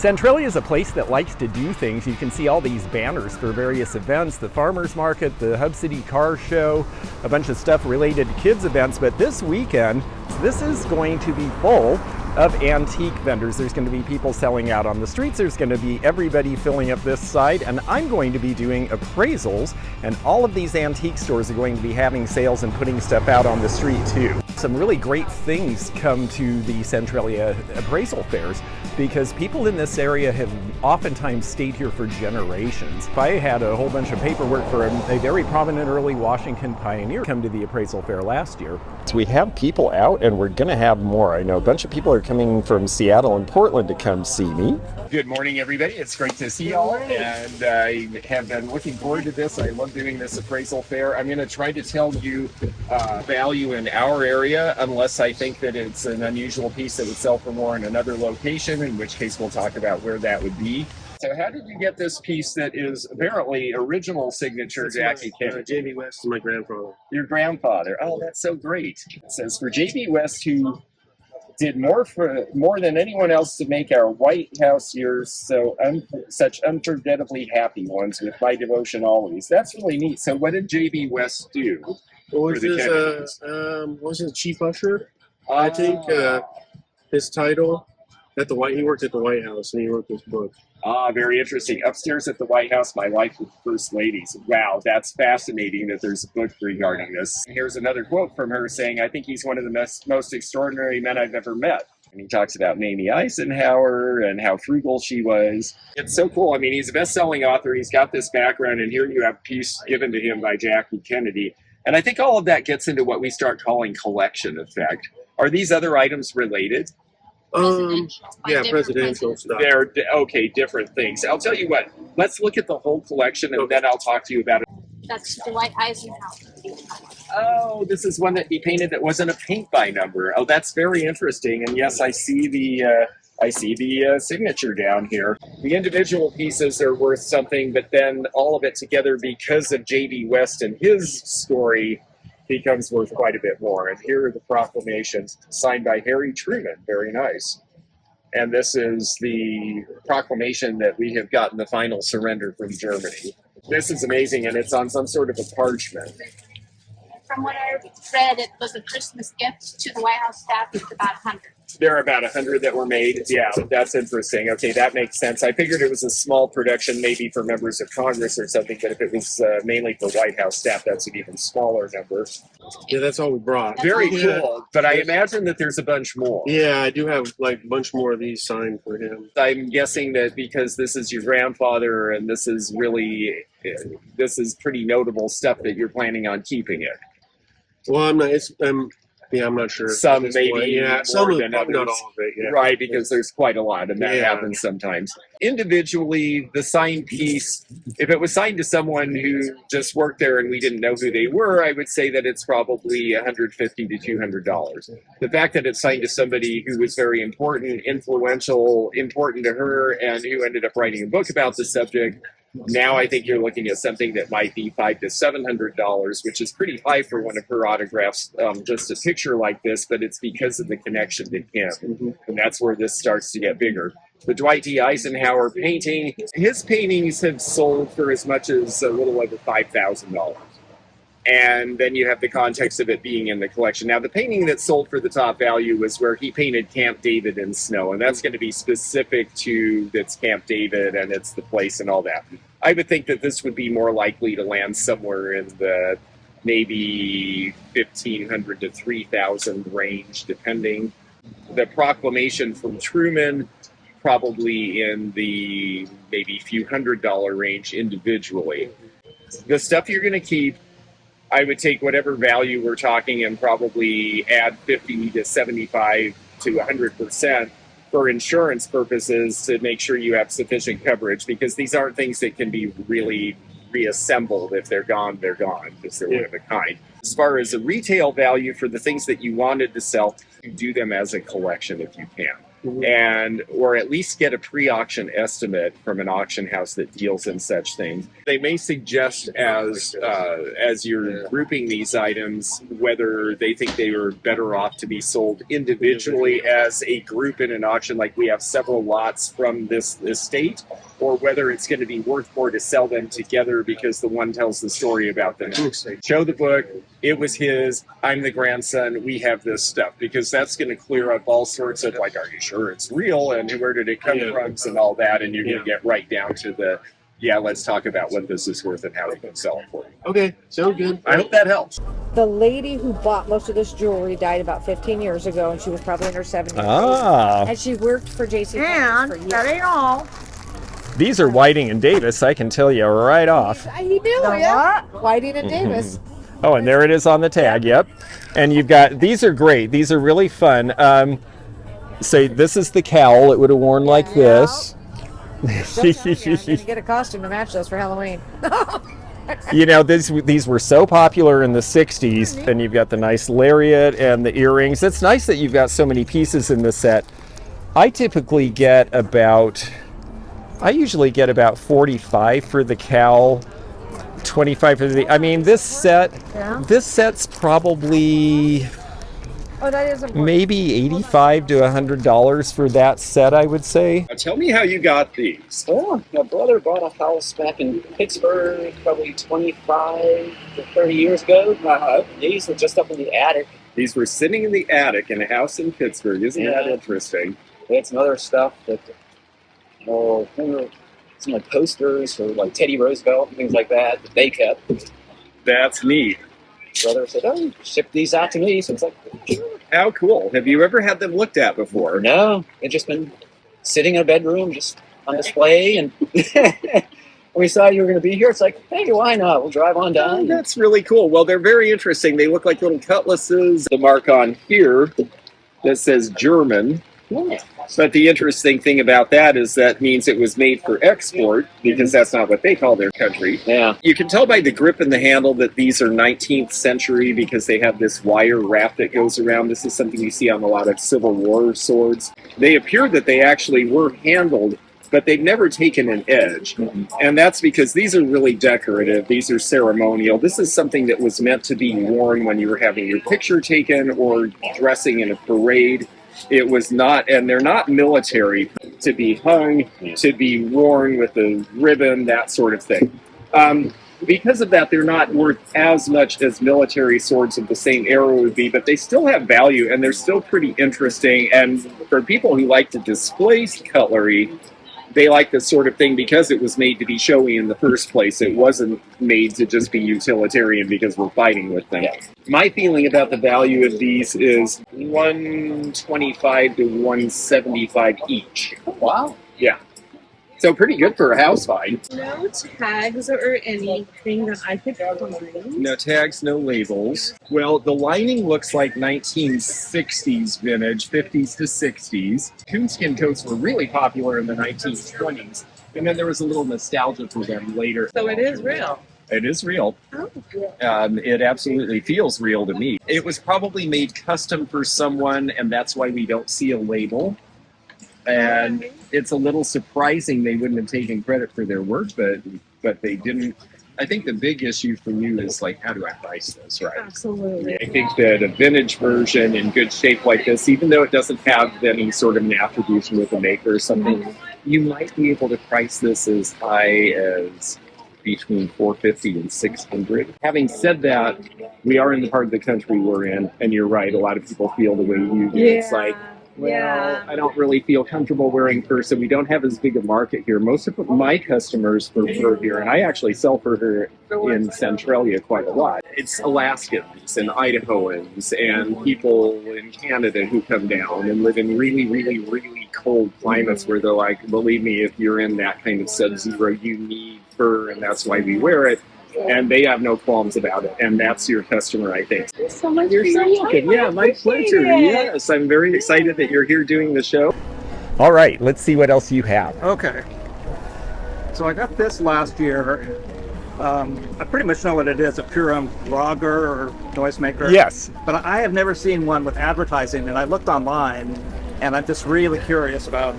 Centralia is a place that likes to do things. You can see all these banners for various events, the farmers market, the Hub City Car Show, a bunch of stuff related to kids events. But this weekend, this is going to be full of antique vendors. There's going to be people selling out on the streets. There's going to be everybody filling up this side. And I'm going to be doing appraisals. And all of these antique stores are going to be having sales and putting stuff out on the street too. Some really great things come to the Centralia appraisal fairs because people in this area have oftentimes stayed here for generations. I had a whole bunch of paperwork for a very prominent early Washington pioneer come to the appraisal fair last year. So we have people out and we're going to have more. I know a bunch of people are coming from Seattle and Portland to come see me. Good morning, everybody. It's great to see y'all, and I have been looking forward to this. I love doing this appraisal fair. I'm going to try to tell you value in our area, unless I think that it's an unusual piece that would sell for more in another location, in which case we'll talk about where that would be. So how did you get this piece that is apparently original signature Jackie Kennedy? J.B. West, my grandfather. Your grandfather. Oh, that's so great. It says for J.B. West, who did more than anyone else to make our White House years such unforgettably happy ones, with my devotion always. That's really neat. So what did J.B. West do? What was his chief usher? I think his title at he worked at the White House and he wrote this book. Very interesting. Upstairs at the White House, My Life with First Ladies. Wow, that's fascinating that there's a book regarding this. Here's another quote from her saying, I think he's one of the most extraordinary men I've ever met. And he talks about Mamie Eisenhower and how frugal she was. It's so cool. I mean, he's a best-selling author. He's got this background, and here you have a piece given to him by Jackie Kennedy. And I think all of that gets into what we start calling collection effect. Are these other items related? Presidential stuff. They're different things. I'll tell you what, let's look at the whole collection and then I'll talk to you about it. That's Dwight Eisenhower. Oh, this is one that he painted that wasn't a paint by number. Oh, that's very interesting. And yes, I see the signature down here. The individual pieces are worth something, but then all of it together, because of J.B. West and his story, becomes worth quite a bit more. And here are the proclamations signed by Harry Truman. Very nice. And this is the proclamation that we have gotten the final surrender from Germany. This is amazing, and it's on some sort of a parchment. From what I read, it was a Christmas gift to the White House staff. It's about 100. There are about 100 that were made. Yeah, that's interesting. Okay, that makes sense. I figured it was a small production, maybe for members of Congress or something, but if it was mainly for White House staff, that's an even smaller number. Yeah, that's all we brought. Very cool, but I imagine that there's a bunch more. Yeah, I do have a bunch more of these signed for him. I'm guessing that because this is your grandfather and this is pretty notable stuff that you're planning on keeping it. Well, I'm not sure. Some maybe more than others. Not all of it, yeah. Right, because there's quite a lot, and that happens sometimes. Individually, the signed piece, if it was signed to someone who just worked there and we didn't know who they were, I would say that it's probably $150 to $200. The fact that it's signed to somebody who was very important, influential, important to her, and who ended up writing a book about the subject, now I think you're looking at something that might be $500 to $700, which is pretty high for one of her autographs, just a picture like this, but it's because of the connection to him. Mm-hmm. And that's where this starts to get bigger. The Dwight D. Eisenhower painting, his paintings have sold for as much as a little over $5,000. And then you have the context of it being in the collection. Now, the painting that sold for the top value was where he painted Camp David in snow, and that's going to be specific to that's Camp David and it's the place and all that. I would think that this would be more likely to land somewhere in the maybe $1,500 to $3,000 range, depending. The proclamation from Truman, probably in the maybe few $100 range individually. The stuff you're going to keep, I would take whatever value we're talking and probably add 50 to 75 to 100% for insurance purposes to make sure you have sufficient coverage, because these aren't things that can be really reassembled. If they're gone, because they're one of a kind. As far as the retail value for the things that you wanted to sell, you do them as a collection if you can. and or at least get a pre-auction estimate from an auction house that deals in such things. They may suggest as you're grouping these items whether they think they are better off to be sold individually as a group in an auction, like we have several lots from this estate, or whether it's going to be worth more to sell them together because the one tells the story about the next. Show the book, it was his, I'm the grandson, we have this stuff, because that's going to clear up all sorts of like, are you sure it's real and where did it come from and all that, and you're going to get right down to the, let's talk about what this is worth and how we can sell it for you. Okay, sounds good. I hope that helps. The lady who bought most of this jewelry died about 15 years ago, and she was probably in her 70s. Ah. And she worked for J.C. Penney for years. That ain't all. These are Whiting and Davis, I can tell you right off. He knew it. Whiting and Davis. Oh, and there it is on the tag, yep. And you've got, these are great. These are really fun. So this is the cowl it would have worn like this. Get a costume to match those for Halloween. You know, these were so popular in the 60s. And you've got the nice lariat and the earrings. It's nice that you've got so many pieces in the set. I typically get I usually get about 45 for the cowl, 25 for the, I mean, this set's probably maybe $85 to $100 for that set, I would say. Now tell me how you got these. Oh, my brother bought a house back in Pittsburgh probably 25 to 30 years ago. These were just up in the attic. These were sitting in the attic in a house in Pittsburgh. Isn't that interesting? They had some other stuff that, some like posters or like Teddy Roosevelt and things like that they kept. That's neat. Brother said, "Oh, ship these out to me." So it's like, sure. How cool. Have you ever had them looked at before? No, they've just been sitting in a bedroom, just on display. And when we saw you were going to be here, it's like, hey, why not? We'll drive on down. Oh, that's really cool. Well, they're very interesting. They look like little cutlasses. The mark on here that says German. Yeah. But the interesting thing about that is that means it was made for export, because that's not what they call their country. Yeah. You can tell by the grip and the handle that these are 19th century because they have this wire wrap that goes around. This is something you see on a lot of Civil War swords. They appear that they actually were handled, but they've never taken an edge. And that's because these are really decorative. These are ceremonial. This is something that was meant to be worn when you were having your picture taken or dressing in a parade. It was not, and they're not military, to be hung, to be worn with a ribbon, that sort of thing. Because of that, they're not worth as much as military swords of the same era would be, but they still have value, and they're still pretty interesting. And for people who like to display cutlery, they like this sort of thing because it was made to be showy in the first place. It wasn't made to just be utilitarian because we're fighting with them. Yeah. My feeling about the value of these is $125 to $175 each. Wow. Yeah. So pretty good for a house find. No tags or anything that I could find. No tags, no labels. Well, the lining looks like 1960s vintage, 50s to 60s. Coonskin coats were really popular in the 1920s. And then there was a little nostalgia for them later. So it is real. It is real. Oh. It absolutely feels real to me. It was probably made custom for someone, and that's why we don't see a label. And it's a little surprising they wouldn't have taken credit for their work, but they didn't. I think the big issue for you is, like, how do I price this, right? Absolutely. I think that a vintage version in good shape like this, even though it doesn't have any sort of an attribution with the maker or something, you might be able to price this as high as between $450 and $600. Having said that, we are in the part of the country we're in, and you're right, a lot of people feel the way you do. It's like, well, I don't really feel comfortable wearing fur, so we don't have as big a market here. Most of my customers for fur here, and I actually sell for her in Centralia quite a lot. It's Alaskans and Idahoans and people in Canada who come down and live in really, really, really cold climates where they're like, believe me, if you're in that kind of sub-zero, you need fur, and that's why we wear it. And they have no qualms about it. And that's your customer, I think. Thank you so much. You're so welcome. Yeah, my pleasure. Yes, I'm very excited that you're here doing the show. All right, let's see what else you have. Okay. So I got this last year. I pretty much know what it is, a Purim logger or noisemaker. Yes. But I have never seen one with advertising, and I looked online, And I'm just really curious about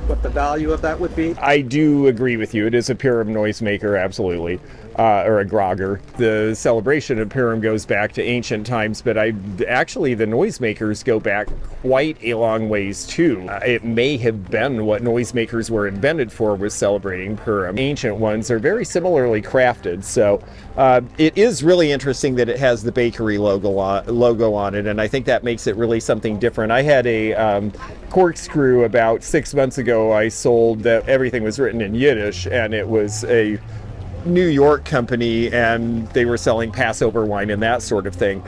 what the value of that would be. I do agree with you. It is a Purim noisemaker, absolutely, or a grogger. The celebration of Purim goes back to ancient times, but actually the noisemakers go back quite a long ways too. It may have been what noisemakers were invented for, was celebrating Purim. Ancient ones are very similarly crafted, so it is really interesting that it has the bakery logo on it, and I think that makes it really something different. I had a corkscrew about 6 months ago. I sold that everything was written in Yiddish, and it was a New York company, and they were selling Passover wine and that sort of thing.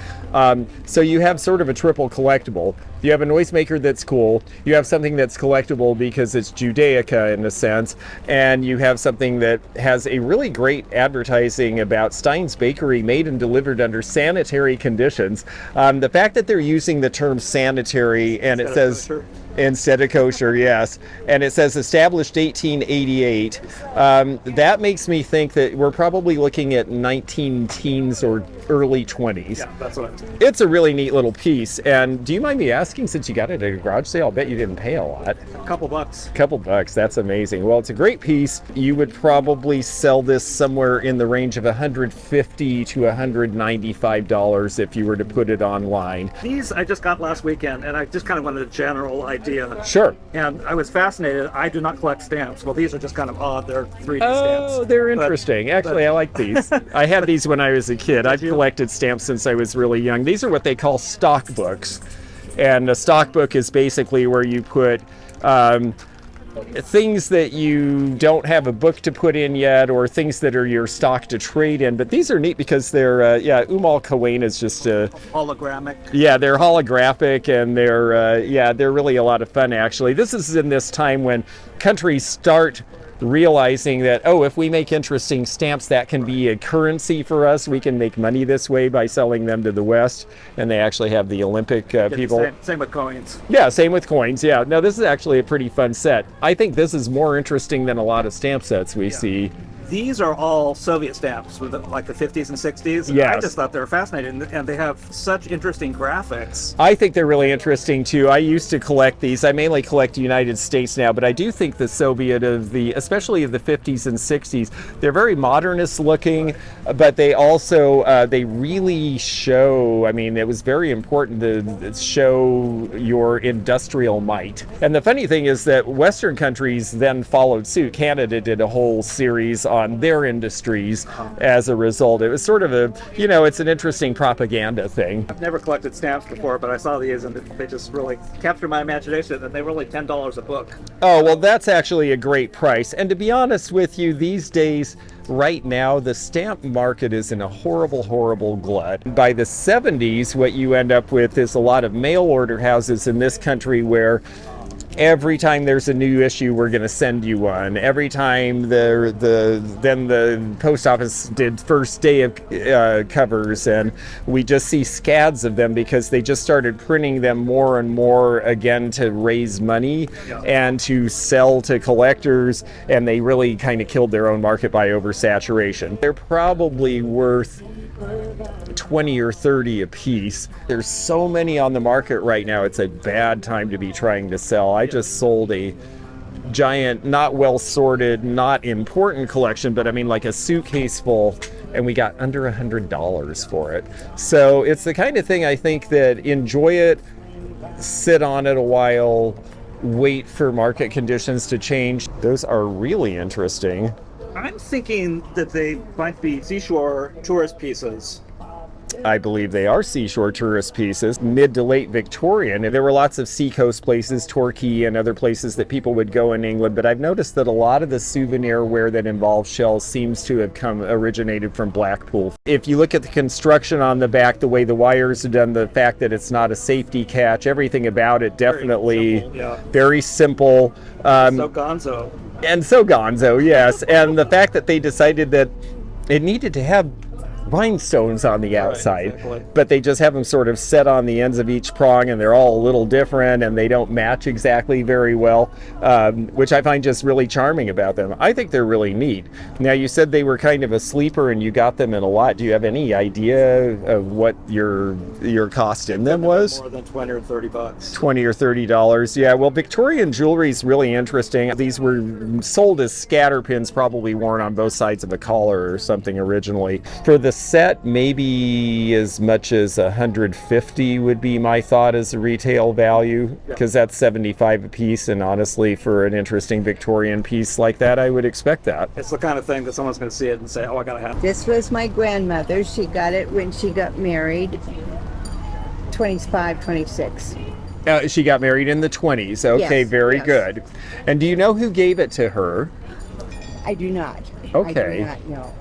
So you have sort of a triple collectible. You have a noisemaker that's cool, you have something that's collectible because it's Judaica in a sense, and you have something that has a really great advertising about Stein's Bakery, made and delivered under sanitary conditions. The fact that they're using the term sanitary, and it says instead of kosher, yes, and it says established 1888, that makes me think that we're probably looking at 19 teens or early 20s. Yeah, that's what It's a really neat little piece. And do you mind me asking, since you got it at a garage sale, I'll bet you didn't pay a lot. a couple bucks. Couple bucks, that's amazing. Well, it's a great piece. You would probably sell this somewhere in the range of $150 to $195 if you were to put it online. These I just got last weekend, and I just kind of wanted a general idea. Sure. And I was fascinated. I do not collect stamps. Well, these are just kind of odd. They're 3D Oh, stamps. they're interesting. Actually, I like these. I had these when I was a kid. I've collected stamps since I was really young. These are what they call stock books. And a stock book is basically where you put things that you don't have a book to put in yet, or things that are your stock to trade in. But these are neat because they're, Umal Cohen is just a... Holographic. Yeah, they're holographic, and they're really a lot of fun, actually. This is in this time when countries start realizing that, if we make interesting stamps, that can be a currency for us. We can make money this way by selling them to the West. And they actually have the Olympic people. Same with coins. Yeah, same with coins. Yeah. No, this is actually a pretty fun set. I think this is more interesting than a lot of stamp sets we see. These are all Soviet stamps, with like the 50s and 60s. Yes. I just thought they were fascinating, and they have such interesting graphics. I think they're really interesting too. I used to collect these. I mainly collect United States now, but I do think the Soviet especially of the 50s and 60s, they're very modernist looking, but they also, they really show, it was very important to show your industrial might. And the funny thing is that Western countries then followed suit. Canada did a whole series on their industries as a result. It was sort of it's an interesting propaganda thing. I've never collected stamps before, but I saw these and they just really captured my imagination, and they were only $10 a book. Oh, well, that's actually a great price. And to be honest with you, these days, right now, the stamp market is in a horrible, horrible glut. By the 70s, what you end up with is a lot of mail order houses in this country where every time there's a new issue, we're going to send you one. Every time then the post office did first day of covers, and we just see scads of them because they just started printing them more and more again to raise money and to sell to collectors, and they really kind of killed their own market by oversaturation. They're probably worth 20 or 30 a piece. There's so many on the market right now, it's a bad time to be trying to sell. I just sold a giant, not well sorted, not important collection, but like a suitcase full, and we got under $100 for it. So it's the kind of thing I think that enjoy it, sit on it a while, wait for market conditions to change. Those are really interesting. I'm thinking that they might be seashore tourist pieces. I believe they are seashore tourist pieces, mid to late Victorian. There were lots of seacoast places, Torquay and other places that people would go in England, but I've noticed that a lot of the souvenir ware that involves shells seems to have originated from Blackpool. If you look at the construction on the back, the way the wires are done, the fact that it's not a safety catch, everything about it definitely very simple. So gonzo. And so gonzo, yes. And the fact that they decided that it needed to have rhinestones on the outside, exactly. but they just have them sort of set on the ends of each prong, and they're all a little different, and they don't match exactly very well, which I find just really charming about them. I think they're really neat. Now, you said they were kind of a sleeper and you got them in a lot. Do you have any idea of what your cost in them was? More than 20 or 30 bucks. $20 or $30. Yeah, well, Victorian jewelry is really interesting. These were sold as scatter pins, probably worn on both sides of a collar or something originally. For the set, maybe as much as $150 would be my thought as a retail value, because that's $75 a piece, and honestly, for an interesting Victorian piece like that, I would expect that. It's the kind of thing that someone's going to see it and say, oh, I gotta have it. This was my grandmother. She got it when she got married, 25, 26. She got married in the 20s. Okay, Yes, very yes. good. And do you know who gave it to her? I do not. Okay. I do not know.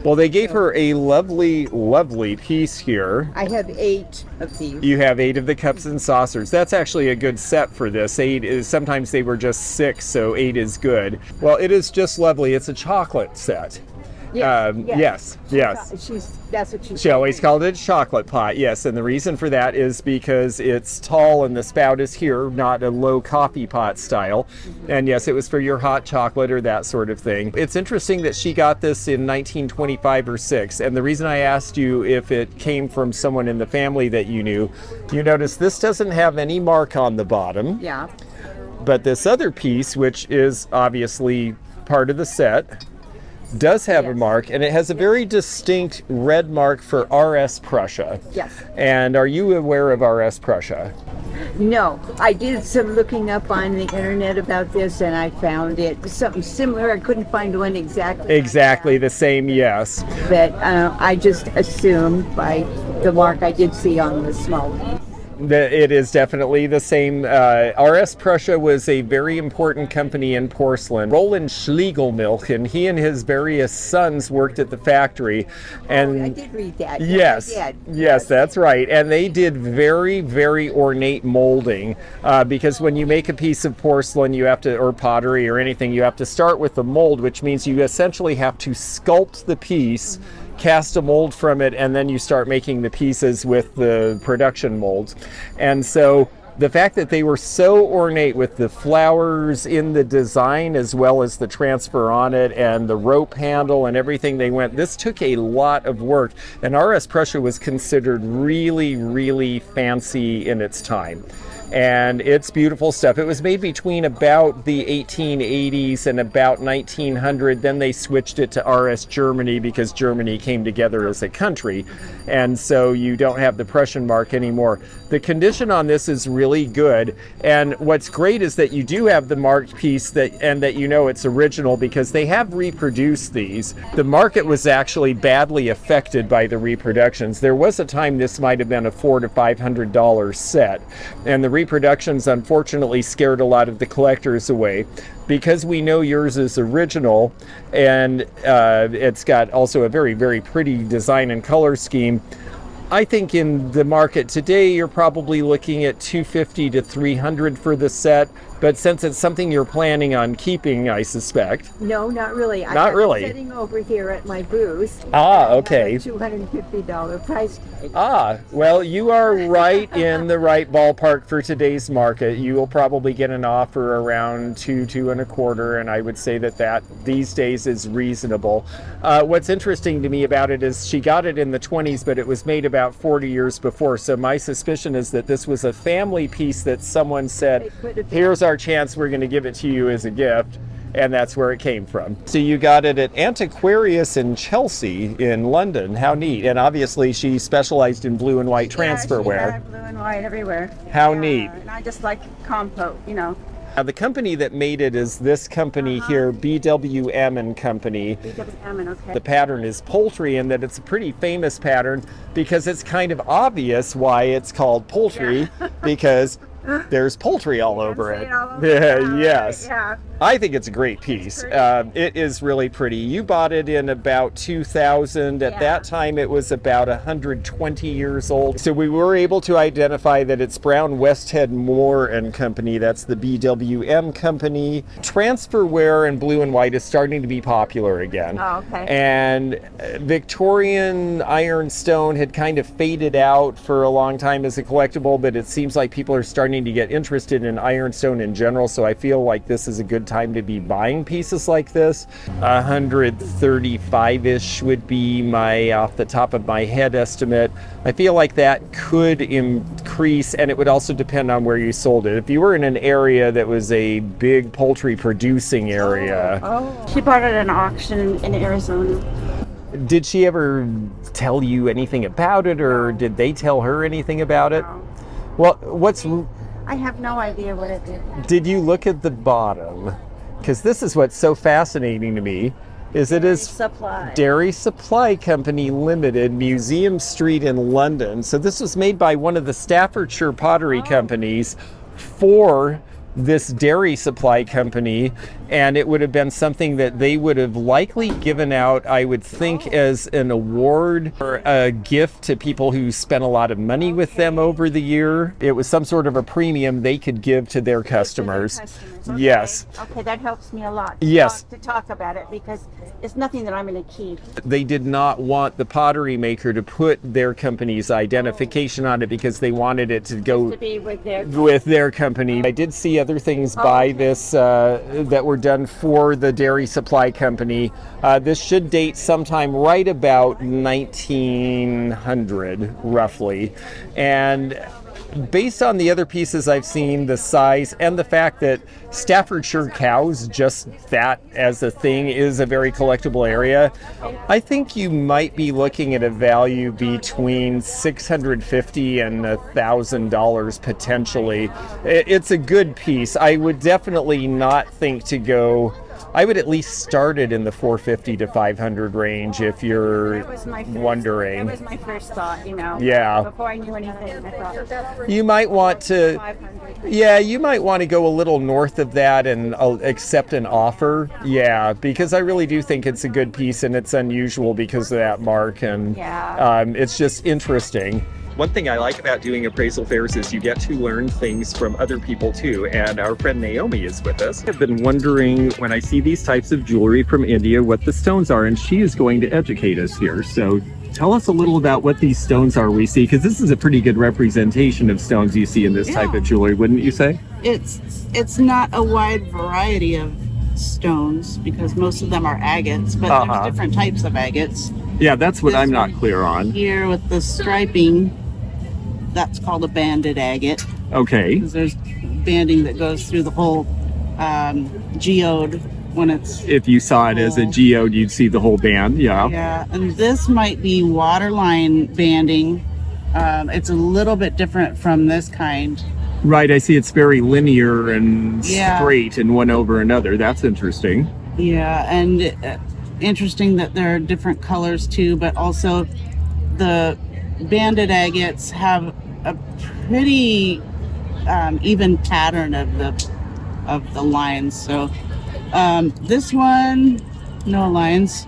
Well, they gave her a lovely, lovely piece here. I have 8 of these. You have 8 of the cups and saucers. That's actually a good set for this. 8 is, sometimes they were just 6, so 8 is good. Well, it is just lovely. It's a chocolate set. Yes. That's what She always called it chocolate pot, yes, and the reason for that is because it's tall and the spout is here, not a low coffee pot style. And yes, it was for your hot chocolate or that sort of thing. It's interesting that she got this in 1925 or 6, and the reason I asked you if it came from someone in the family that you knew, you notice this doesn't have any mark on the bottom. Yeah. But this other piece, which is obviously part of the set, does have a mark, and it has a very distinct red mark for RS Prussia. Yes. And are you aware of RS Prussia? No, I did some looking up on the internet about this, and I found it something similar. I couldn't find one exactly The same, yes. but I just assumed by the mark I did see on the small one. It is definitely the same. RS Prussia was a very important company in porcelain. Roland Schlegelmilch, and he and his various sons worked at the factory. And I did read that. Yes, I did. yes, that's right. And they did very, very ornate molding because when you make a piece of porcelain, you have to, or pottery or anything, you have to start with the mold, which means you essentially have to sculpt the piece, cast a mold from it, and then you start making the pieces with the production molds. And so the fact that they were so ornate with the flowers in the design as well as the transfer on it and the rope handle and everything this took a lot of work. And RS Prussia was considered really, really fancy in its time. And it's beautiful stuff. It was made between about the 1880s and about 1900. Then they switched it to RS Germany because Germany came together as a country. And so you don't have the Prussian mark anymore. The condition on this is really good. And what's great is that you do have the marked piece that you know it's original because they have reproduced these. The market was actually badly affected by the reproductions. There was a time this might have been a $400 to $500 set. And the reproductions unfortunately scared a lot of the collectors away. Because we know yours is original and it's got also a very, very pretty design and color scheme, I think in the market today you're probably looking at $250 to $300 for the set. But since it's something you're planning on keeping, I suspect. No, not really. Not really. I'm sitting over here at my booth. Okay. $250 price tag. Well, you are right in the right ballpark for today's market. You will probably get an offer around $2 $2.25, and I would say that these days is reasonable. What's interesting to me about it is she got it in the 20s, but it was made about 40 years before. So my suspicion is that this was a family piece that someone said, here's our chance, we're going to give it to you as a gift. And that's where it came from. So you got it at Antiquarius in Chelsea in London. How neat. And obviously she specialized in blue and white transferware. Yeah, blue and white everywhere. How neat. And I just like compote, you know. Now, the company that made it is this company here, BWM and Company. BWM, okay. The pattern is poultry, and that it's a pretty famous pattern because it's kind of obvious why it's called poultry because there's poultry all over it. Yes. Yes. Yeah. I think it's a great piece. It is really pretty. You bought it in about 2000. At that time, it was about 120 years old. So we were able to identify that it's Brown Westhead Moore and Company. That's the BWM company. Transferware in blue and white is starting to be popular again. Oh, okay. And Victorian ironstone had kind of faded out for a long time as a collectible, but it seems like people are starting to get interested in ironstone in general. So I feel like this is a good time to be buying pieces like this. 135-ish would be my, off the top of my head, estimate. I feel like that could increase, and it would also depend on where you sold it. If you were in an area that was a big poultry producing area. She bought it at an auction in Arizona. Did she ever tell you anything about it, or did they tell her anything about it? No. Well, I have no idea what it is. did you look at the bottom? Because this is what's so fascinating to me, is it is Supply. Dairy Supply Company Limited, Museum Street in London. So this was made by one of the Staffordshire pottery companies for this dairy supply company, and it would have been something that they would have likely given out, I would think, as an award or a gift to people who spent a lot of money with them over the year. It was some sort of a premium they could give to their customers. Okay. Yes. Okay, that helps me a lot. Yes. To talk about it, because it's nothing that I'm going to keep. They did not want the pottery maker to put their company's identification on it because they wanted it to go To be with their. with their company. I did see other things by this that were done for the Dairy Supply Company. This should date sometime right about 1900, roughly. And based on the other pieces I've seen, the size and the fact that Staffordshire cows, just that as a thing, is a very collectible area, I think you might be looking at a value between $650 and $1,000 potentially. It's a good piece. I would definitely not think to go. I would at least start it in the $450 to $500 range if you're wondering. That was my first thought, you know. Yeah. Before I knew anything, I thought. You might want to, 500. yeah, you might want to go a little north of that and accept an offer. Yeah, because I really do think it's a good piece, and it's unusual because of that mark, and it's just interesting. One thing I like about doing appraisal fairs is you get to learn things from other people too, and our friend Naomi is with us. I've been wondering, when I see these types of jewelry from India, what the stones are, and she is going to educate us here. So tell us a little about what these stones are we see, because this is a pretty good representation of stones you see in this type of jewelry, wouldn't you say? It's not a wide variety of stones, because most of them are agates, but there's different types of agates. Yeah, that's what I'm not clear on. Here with the striping, that's called a banded agate. Okay. Because there's banding that goes through the whole geode when it's... If you saw it as a geode, you'd see the whole band, yeah. Yeah, and this might be waterline banding. It's a little bit different from this kind. Right, I see it's very linear and straight and one over another. That's interesting. Yeah, and interesting that there are different colors too, but also the banded agates have a pretty even pattern of the lines. So this one, no lines.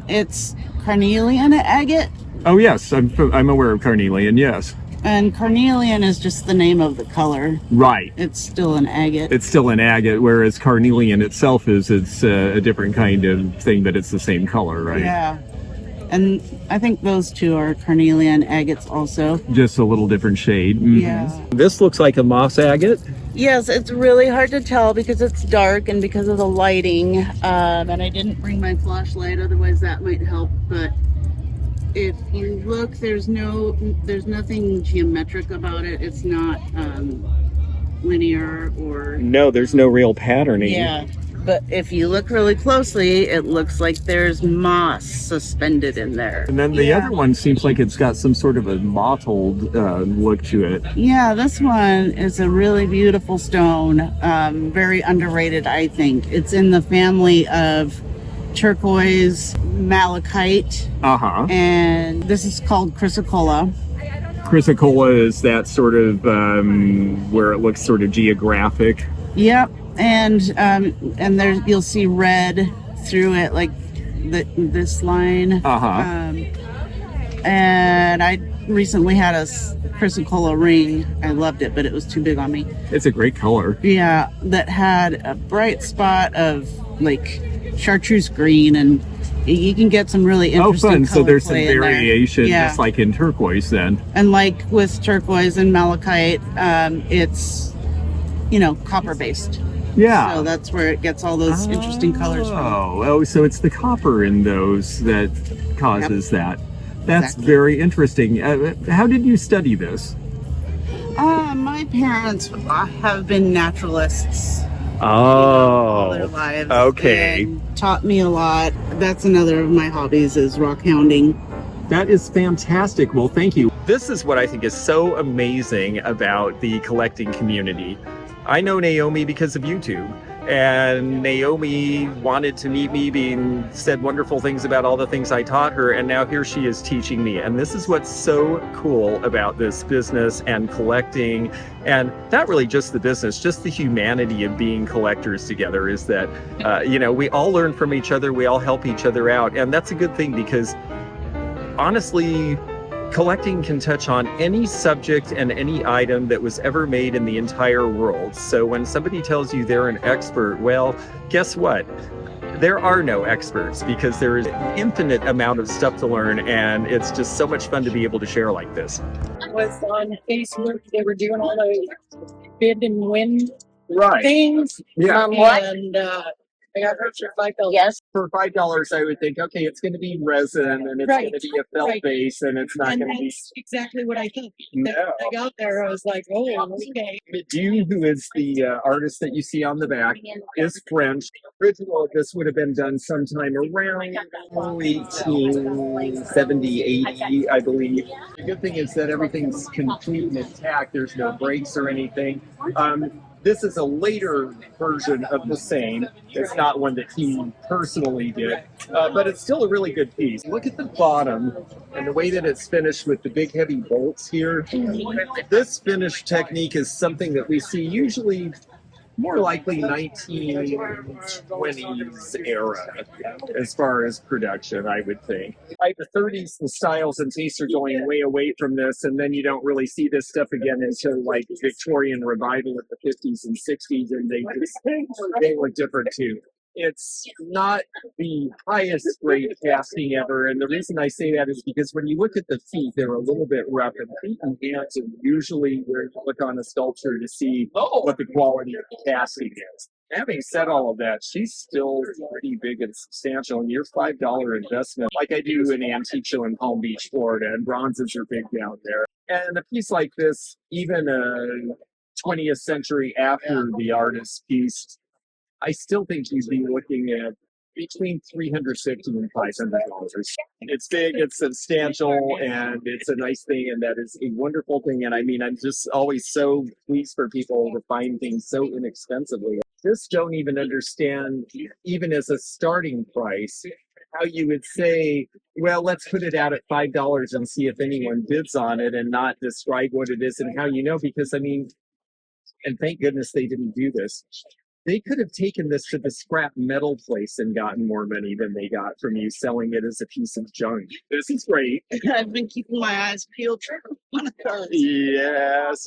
It's carnelian agate. Oh yes, I'm aware of carnelian. Yes. And carnelian is just the name of the color. Right. It's still an agate. It's still an agate, whereas carnelian itself it's a different kind of thing, but it's the same color, right? Yeah. And I think those two are carnelian agates also. Just a little different shade. Mm-hmm. Yeah. This looks like a moss agate. Yes, it's really hard to tell because it's dark and because of the lighting. And I didn't bring my flashlight, otherwise that might help. But if you look, there's nothing geometric about it. It's not linear or... No, there's no real patterning. Yeah. But if you look really closely, it looks like there's moss suspended in there. And then the other one seems like it's got some sort of a mottled look to it. Yeah, this one is a really beautiful stone. Very underrated, I think. It's in the family of turquoise malachite. And this is called chrysocolla. Chrysocolla is that sort of where it looks sort of geographic. Yep. and there you'll see red through it, like this line. And I recently had a chrysocolla ring. I loved it, but it was too big on me. It's a great color. Yeah, that had a bright spot of like chartreuse green, and you can get some really interesting fun. So there's some play in there. variation, Yeah. just like in turquoise then. And like with turquoise and malachite, it's, copper based. Yeah. So that's where it gets all those interesting colors from. Oh, so it's the copper in those that causes that. That's Exactly. very interesting. How did you study this? My parents have been naturalists Oh, all their lives. okay. And taught me a lot. That's another of my hobbies is rock hounding. That is fantastic. Well, thank you. This is what I think is so amazing about the collecting community. I know Naomi because of YouTube, and Naomi wanted to meet me, said wonderful things about all the things I taught her, and now here she is teaching me. And this is what's so cool about this business and collecting, and not really just the business, just the humanity of being collectors together, is that, we all learn from each other, we all help each other out, and that's a good thing because honestly, collecting can touch on any subject and any item that was ever made in the entire world. So when somebody tells you they're an expert, well, guess what? There are no experts because there is an infinite amount of stuff to learn, and it's just so much fun to be able to share like this. Was on Facebook, they were doing all those bid and win Right. things. Yeah. And I got hurt for $5. Yes. For $5, I would think, okay, it's going to be resin and it's going to be a felt base and it's not going to be. That's exactly what I thought. No. I got there, I was like, oh, okay. Medu, who is the artist that you see on the back, is French. Original of this would have been done sometime around 1870, 80, I believe. The good thing is that everything's complete and intact. There's no breaks or anything. This is a later version of the same. It's not one that he personally did, but it's still a really good piece. Look at the bottom and the way that it's finished with the big heavy bolts here. This finish technique is something that we see usually more likely 1920s era as far as production, I would think. By the 30s, the styles and tastes are going way away from this, and then you don't really see this stuff again until like Victorian revival in the 50s and 60s, and they look different too. It's not the highest grade casting ever, and the reason I say that is because when you look at the feet, they're a little bit rough, and feet and hands are usually where you look on a sculpture to see what the quality of the casting is. Having said all of that, she's still pretty big and substantial, and your $5 investment, like I do an antique show in Palm Beach, Florida, and bronzes are big down there. And a piece like this, even a 20th century after the artist's piece, I still think you'd be looking at between $350 and $500. It's big, it's substantial, and it's a nice thing, and that is a wonderful thing. And I mean, I'm just always so pleased for people to find things so inexpensively. Just don't even understand, even as a starting price, how you would say, well, let's put it out at $5 and see if anyone bids on it, and not describe what it is and how you know, because I mean, and thank goodness they didn't do this. They could have taken this to the scrap metal place and gotten more money than they got from you selling it as a piece of junk. This is great. I've been keeping my eyes peeled for one of those. Yes,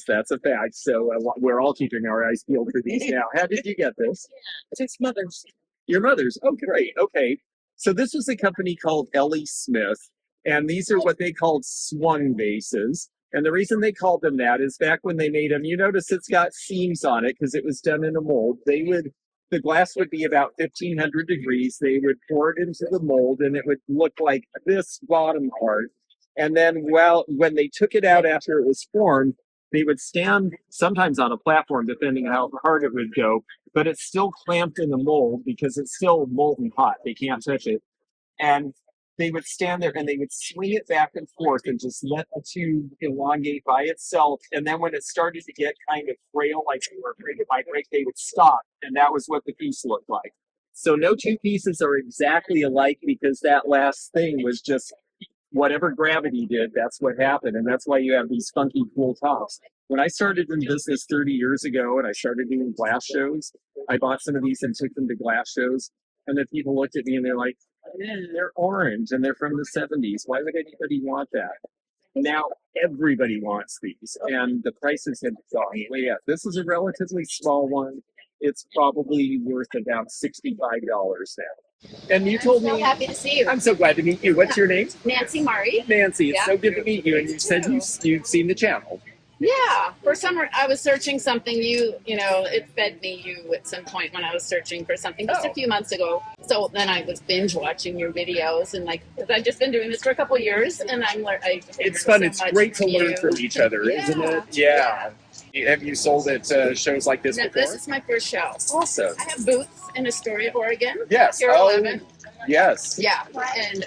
that's a fact. So we're all keeping our eyes peeled for these now. How did you get this? It's mother's. Your mother's? Oh, great. Okay. So this was a company called Ellie Smith, and these are what they called swung vases. And the reason they called them that is back when they made them, you notice it's got seams on it because it was done in a mold. The glass would be about 1500 degrees. They would pour it into the mold and it would look like this bottom part. And then when they took it out after it was formed, they would stand sometimes on a platform, depending on how hard it would go, but it's still clamped in the mold because it's still molten hot. They can't touch it. And they would stand there and they would swing it back and forth and just let the tube elongate by itself. And then when it started to get kind of frail, like they were afraid it might break, they would stop. And that was what the piece looked like. So no two pieces are exactly alike because that last thing was just whatever gravity did, that's what happened. And that's why you have these funky, cool tops. When I started in business 30 years ago and I started doing glass shows, I bought some of these and took them to glass shows. And then people looked at me and they're like, they're orange and they're from the 70s. Why would anybody want that? Now everybody wants these, and the prices have gone way up. This is a relatively small one. It's probably worth about $65 now. And you told I'm so me, happy to see you. I'm so glad to meet you. What's your name? Nancy Murray. Nancy, it's Yeah. so good to meet you. And you said you'd seen the channel. Yeah, for some I was searching something. It fed me you at some point when I was searching for something just a few months ago. So then I was binge watching your videos, and because I've just been doing this for a couple years, and It's fun. It's great to learn from each other, isn't it? Yeah. Have you sold at shows like this before? This is my first show. Awesome. I have booths in Astoria, Oregon. Yes. Here 11. Yes. Yeah, and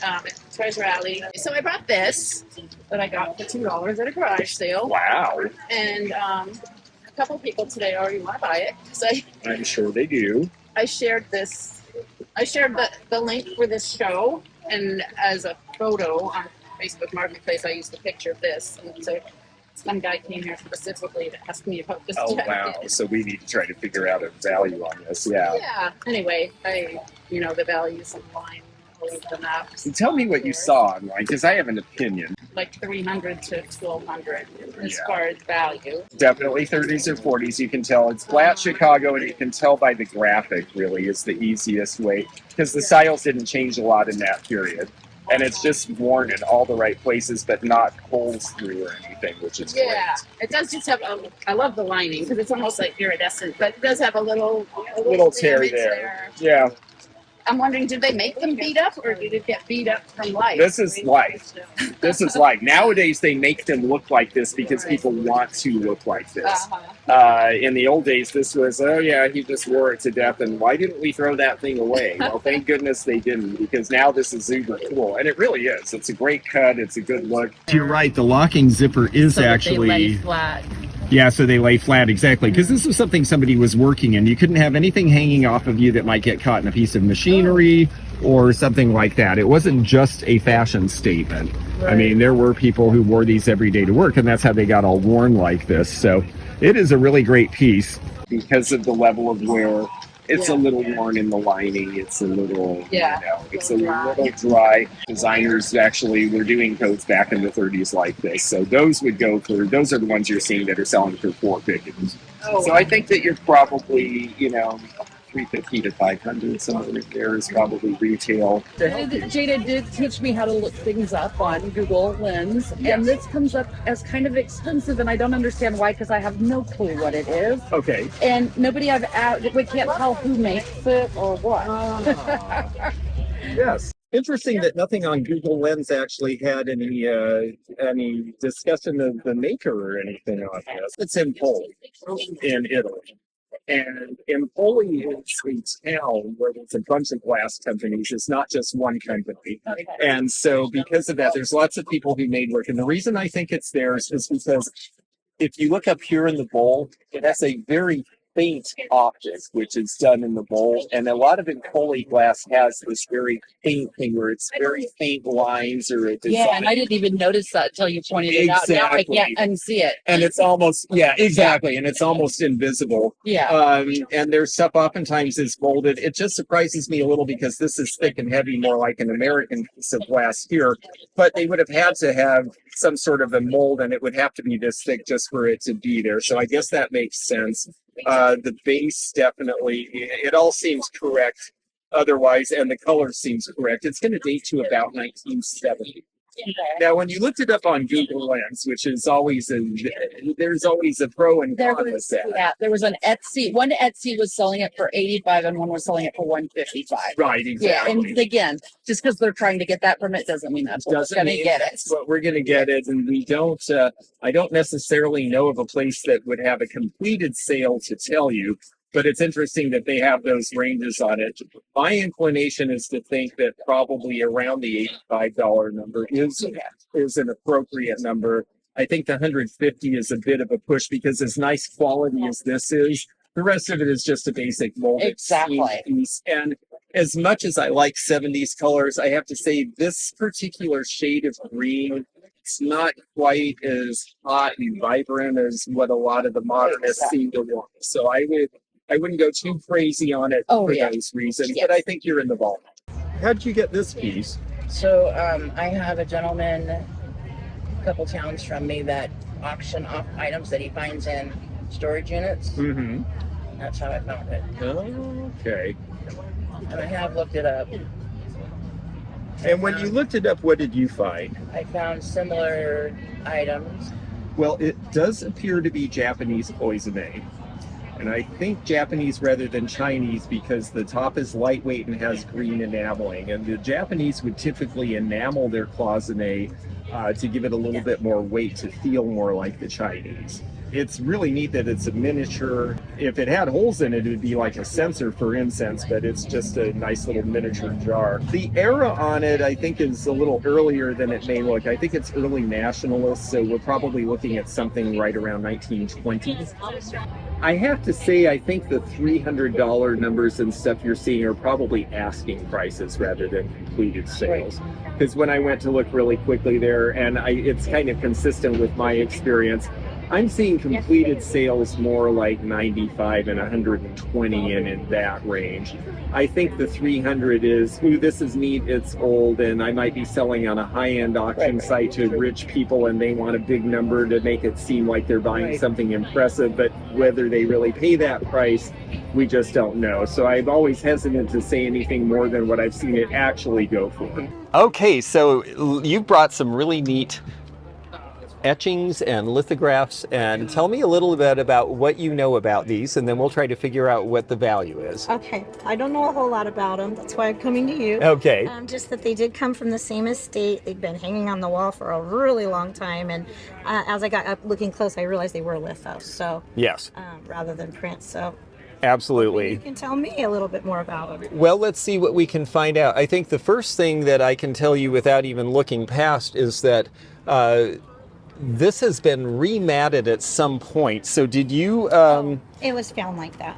Treasure Alley. So I brought this that I got for $2 at a garage sale. Wow. And a couple people today already want to buy it. So I'm sure they do. I shared this. I shared the link for this show, and as a photo on Facebook Marketplace, I used a picture of this. And so some guy came here specifically to ask me about this. Oh, wow. So we need to try to figure out a value on this. Yeah. Yeah. Anyway, the values online. So tell me what you saw online, because I have an opinion. Like $300 to $1,200 as far as value. Definitely 30s or 40s. You can tell it's flat Chicago, and you can tell by the graphic. Really, is the easiest way, because the styles didn't change a lot in that period, and it's just worn in all the right places, but not holes through or anything, which is great. It does just have I love the lining because it's almost like iridescent, but it does have a little tear there. Yeah. I'm wondering, did they make them beat up, or did it get beat up from life? This is life. This is life. Nowadays, they make them look like this because people want to look like this. In the old days, this was, he just wore it to death, and why didn't we throw that thing away? Well, thank goodness they didn't, because now this is uber cool, and it really is. It's a great cut. It's a good look. You're right. The locking zipper is so actually they lay flat. Yeah, so they lay flat, exactly. Because this was something somebody was working in. You couldn't have anything hanging off of you that might get caught in a piece of machinery or something like that. It wasn't just a fashion statement. Right. I mean, there were people who wore these every day to work, and that's how they got all worn like this. So it is a really great piece because of the level of wear. It's a little worn in the lining. It's a little, it's a little dry. Designers actually were doing coats back in the 30s like this. So those would go for, those are the ones you're seeing that are selling for $450. So I think that you're probably, $350 to $500. Somewhere there is probably retail. Jada did teach me how to look things up on Google Lens, and this comes up as kind of expensive, and I don't understand why, because I have no clue what it is. Okay. And nobody I've asked, we can't tell who makes it or what. Yes. Interesting that nothing on Google Lens actually had any discussion of the maker or anything on this. It's in Poli, in Italy. And Empoli is a town where there's a bunch of glass companies. It's not just one company. And so because of that, there's lots of people who made work. And the reason I think it's theirs is because if you look up here in the bowl, it has a very faint optic, which is done in the bowl. And a lot of Empoli glass has this very faint thing where it's very faint lines or a design. Yeah, and I didn't even notice that until you pointed it out. Now I can't unsee it. And it's almost, exactly. And it's almost invisible. Yeah. And their stuff oftentimes is molded. It just surprises me a little because this is thick and heavy, more like an American piece of glass here. But they would have had to have some sort of a mold, and it would have to be this thick just for it to be there. So I guess that makes sense. The base definitely, it all seems correct otherwise, and the color seems correct. It's going to date to about 1970. Now, when you looked it up on Google Lens, which is always there's always a pro and con with that. Yeah, there was an Etsy. One Etsy was selling it for $85, and one was selling it for $155. Right, exactly. Yeah, and again, just because they're trying to get that permit doesn't mean that's what we're going to get it. But we're going to get it, and we don't. I don't necessarily know of a place that would have a completed sale to tell you. But it's interesting that they have those ranges on it. My inclination is to think that probably around the $85 number is an appropriate number. I think the $150 is a bit of a push because as nice quality as this is, the rest of it is just a basic molded piece. And as much as I like 70s colors, I have to say this particular shade of green, it's not quite as hot and vibrant as what a lot of the modernists seem to want. So I wouldn't go too crazy on it for those reasons, but I think you're in the ballpark. How did you get this piece? So I have a gentleman a couple towns from me that auction off items that he finds in storage units. Mm-hmm. That's how I found it. Oh, okay. And I have looked it up. And when you looked it up, what did you find? I found similar items. Well, it does appear to be Japanese cloisonne. And I think Japanese rather than Chinese because the top is lightweight and has green enameling. And the Japanese would typically enamel their cloisonne to give it a little bit more weight to feel more like the Chinese. It's really neat that it's a miniature. If it had holes in it, it would be like a censer for incense, but it's just a nice little miniature jar. The era on it, I think, is a little earlier than it may look. I think it's early nationalist, so we're probably looking at something right around 1920s. I have to say, I think the $300 numbers and stuff you're seeing are probably asking prices rather than completed sales. Because when I went to look really quickly there, and it's kind of consistent with my experience, I'm seeing completed sales more like 95 and 120 and in that range. I think the 300 is, ooh, this is neat, it's old, and I might be selling on a high-end auction site to rich people and they want a big number to make it seem like they're buying something impressive, but whether they really pay that price, we just don't know. So I'm always hesitant to say anything more than what I've seen it actually go for. Okay, so you brought some really neat etchings and lithographs, and tell me a little bit about what you know about these, and then we'll try to figure out what the value is. Okay, I don't know a whole lot about them. That's why I'm coming to you. Okay. Just that they did come from the same estate. They've been hanging on the wall for a really long time, and as I got up looking close, I realized they were lithos. So yes, rather than prints. So absolutely. You can tell me a little bit more about them. Well, let's see what we can find out. I think the first thing that I can tell you without even looking past is that this has been rematted at some point. So did you... It was found like that.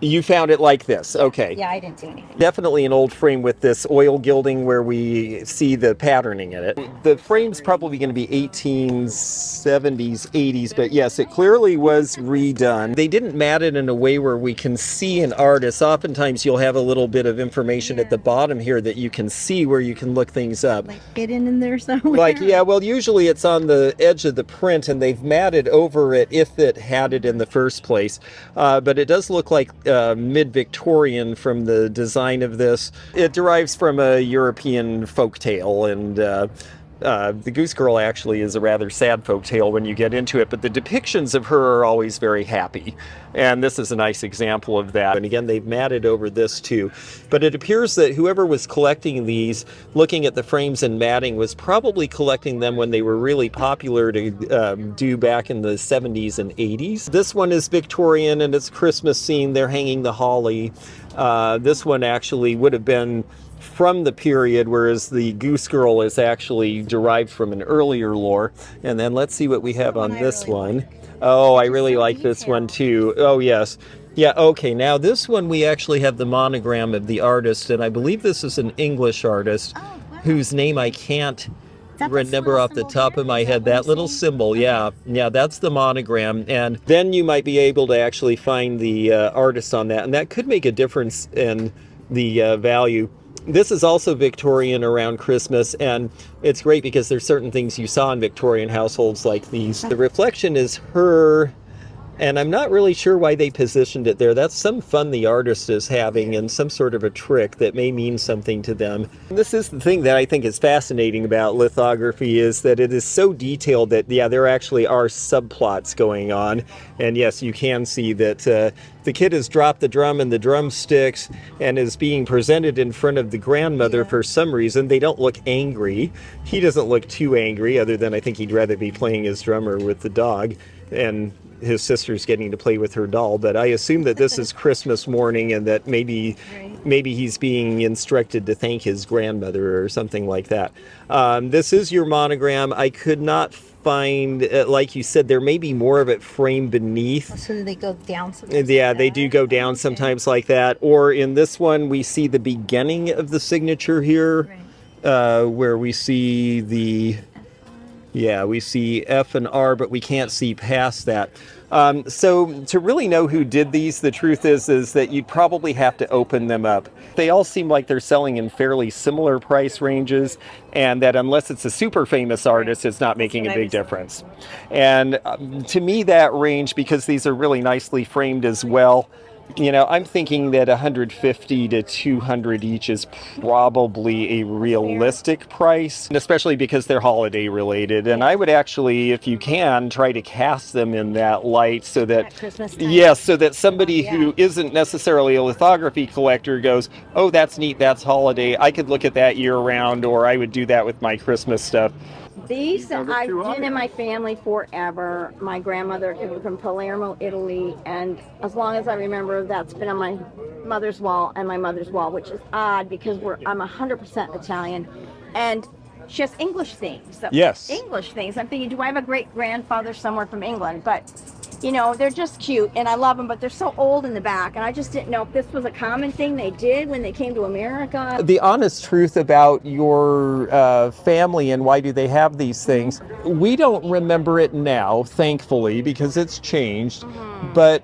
You found it like this, okay. Yeah, I didn't do anything. Definitely an old frame with this oil gilding where we see the patterning in it. The frame's probably going to be 1870s, 80s, but yes, it clearly was redone. They didn't mat it in a way where we can see an artist. Oftentimes you'll have a little bit of information at the bottom here that you can see where you can look things up. Like hidden in there somewhere? Like, yeah, well, usually it's on the edge of the print and they've matted over it if it had it in the first place. But it does look like mid-Victorian from the design of this. It derives from a European folk tale, and the Goose Girl actually is a rather sad folk tale when you get into it, but the depictions of her are always very happy. And this is a nice example of that. And again, they've matted over this too. But it appears that whoever was collecting these, looking at the frames and matting, was probably collecting them when they were really popular to do back in the 70s and 80s. This one is Victorian and it's Christmas scene. They're hanging the holly. This one actually would have been from the period, whereas the Goose Girl is actually derived from an earlier lore. And then let's see what we have on this one. Oh, I really like this one too. Oh, yes. Yeah, okay. Now this one we actually have the monogram of the artist, and I believe this is an English artist whose name I can't remember off the top of my head. That little symbol, yeah, that's the monogram. And then you might be able to actually find the artist on that, and that could make a difference in the value. This is also Victorian around Christmas, and it's great because there's certain things you saw in Victorian households like these. The reflection is her, and I'm not really sure why they positioned it there. That's some fun the artist is having and some sort of a trick that may mean something to them. This is the thing that I think is fascinating about lithography, is that it is so detailed that, yeah, there actually are subplots going on. And yes, you can see that the kid has dropped the drum and the drumsticks and is being presented in front of the grandmother for some reason. They don't look angry. He doesn't look too angry, other than I think he'd rather be playing his drummer with the dog. And his sister's getting to play with her doll, but I assume that this is Christmas morning and that maybe he's being instructed to thank his grandmother or something like that. This is your monogram. I could not find, like you said, there may be more of it framed beneath. So they go down sometimes. Yeah, they do go down sometimes like that. Or in this one, we see the beginning of the signature here, where we see the, we see F and R, but we can't see past that. So to really know who did these, the truth is that you'd probably have to open them up. They all seem like they're selling in fairly similar price ranges, and that unless it's a super famous artist, it's not making a big difference. And to me, that range, because these are really nicely framed as well, you know, I'm thinking that 150 to 200 each is probably a realistic price, especially because they're holiday related. And I would actually, if you can, try to cast them in that light so that, so that somebody who isn't necessarily a lithography collector goes, oh, that's neat, that's holiday. I could look at that year round, or I would do that with my Christmas stuff. These I've been in my family forever. My grandmother came from Palermo, Italy, and as long as I remember, that's been on my mother's wall and my mother's wall, which is odd because I'm 100% Italian, and she has English things. So yes. English things. I'm thinking, do I have a great grandfather somewhere from England? But you know, they're just cute, and I love them, but they're so old in the back, and I just didn't know if this was a common thing they did when they came to America. The honest truth about your family and why do they have these things, we don't remember it now, thankfully, because it's changed, but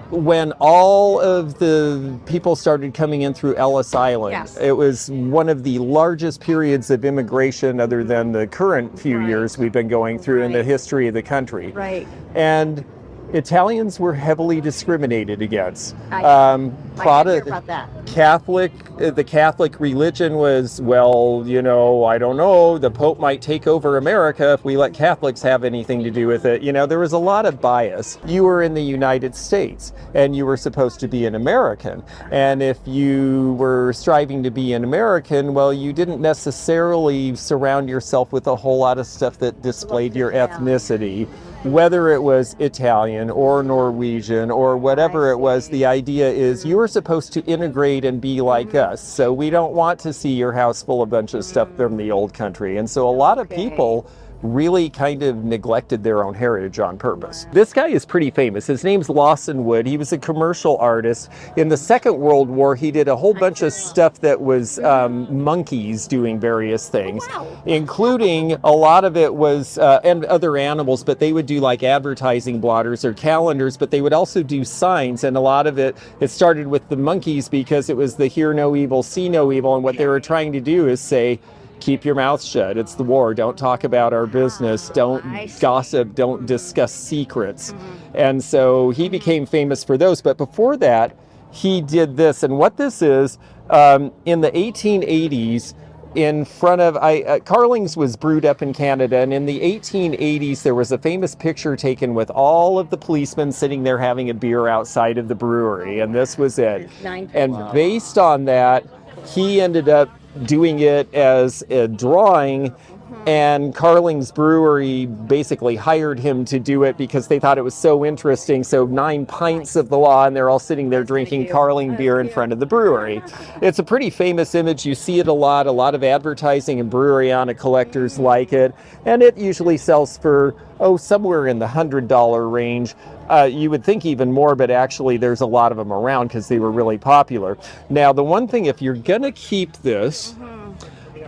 when all of the people started coming in through Ellis Island, it was one of the largest periods of immigration other than the current few years we've been going through in the history of the country. And Italians were heavily discriminated against. Catholic, the Catholic religion was, well, you know, I don't know, the Pope might take over America if we let Catholics have anything to do with it. You know, there was a lot of bias. You were in the United States, and you were supposed to be an American. And if you were striving to be an American, well, you didn't necessarily surround yourself with a whole lot of stuff that displayed your ethnicity. Whether it was Italian or Norwegian or whatever it was, the idea is you were supposed to integrate and be like us. So we don't want to see your house full of a bunch of stuff from the old country. And so a lot of people really kind of neglected their own heritage on purpose. This guy is pretty famous. His name's Lawson Wood. He was a commercial artist. In the Second World War, he did a whole bunch of stuff that was monkeys doing various things, including a lot of it was, and other animals, but they would do like advertising blotters or calendars, but they would also do signs, and a lot of it started with the monkeys because it was the hear no evil, see no evil, and what they were trying to do is say, keep your mouth shut. It's the war. Don't talk about our business. Don't gossip. Don't discuss secrets. And so he became famous for those. But before that, he did this. And what this is, in the 1880s, in front of, Carling's was brewed up in Canada, and in the 1880s, there was a famous picture taken with all of the policemen sitting there having a beer outside of the brewery. And this was it. And based on that, he ended up doing it as a drawing, and Carling's Brewery basically hired him to do it because they thought it was so interesting. So 9 pints of the law, and they're all sitting there drinking Carling beer in front of the brewery. It's a pretty famous image. You see it a lot of advertising and Breweriana collectors like it, and it usually sells for, somewhere in the $100 range. You would think even more, but actually there's a lot of them around because they were really popular. Now, the one thing, if you're gonna keep this,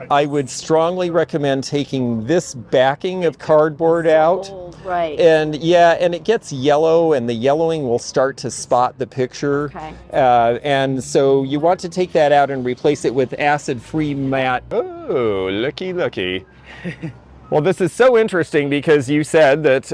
I would strongly recommend taking this backing of cardboard out. And and it gets yellow, and the yellowing will start to spot the picture. And so you want to take that out and replace it with acid-free matte. Oh, looky. Well, this is so interesting because you said that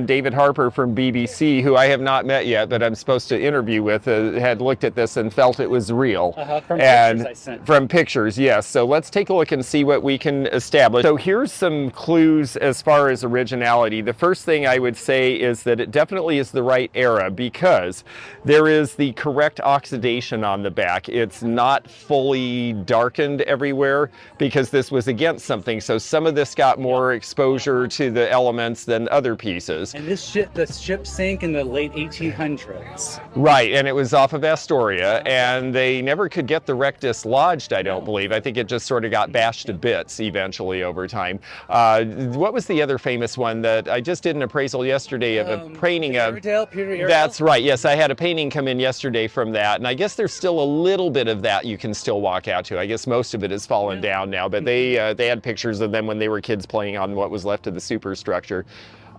David Harper from BBC, who I have not met yet, but I'm supposed to interview with, had looked at this and felt it was real. From pictures I sent. From pictures, yes. So let's take a look and see what we can establish. So here's some clues as far as originality. The first thing I would say is that it definitely is the right era because there is the correct oxidation on the back. It's not fully darkened everywhere because this was against something. So some of this got more more exposure to the elements than other pieces. And the ship sank in the late 1800s. Right, and it was off of Astoria, and they never could get the wreck dislodged, I don't believe. I think it just sort of got bashed to bits eventually over time. What was the other famous one that I just did an appraisal yesterday of a painting of? That's right, yes, I had a painting come in yesterday from that, and I guess there's still a little bit of that you can still walk out to. I guess most of it has fallen down now, but they had pictures of them when they were kids playing on what was left of the superstructure.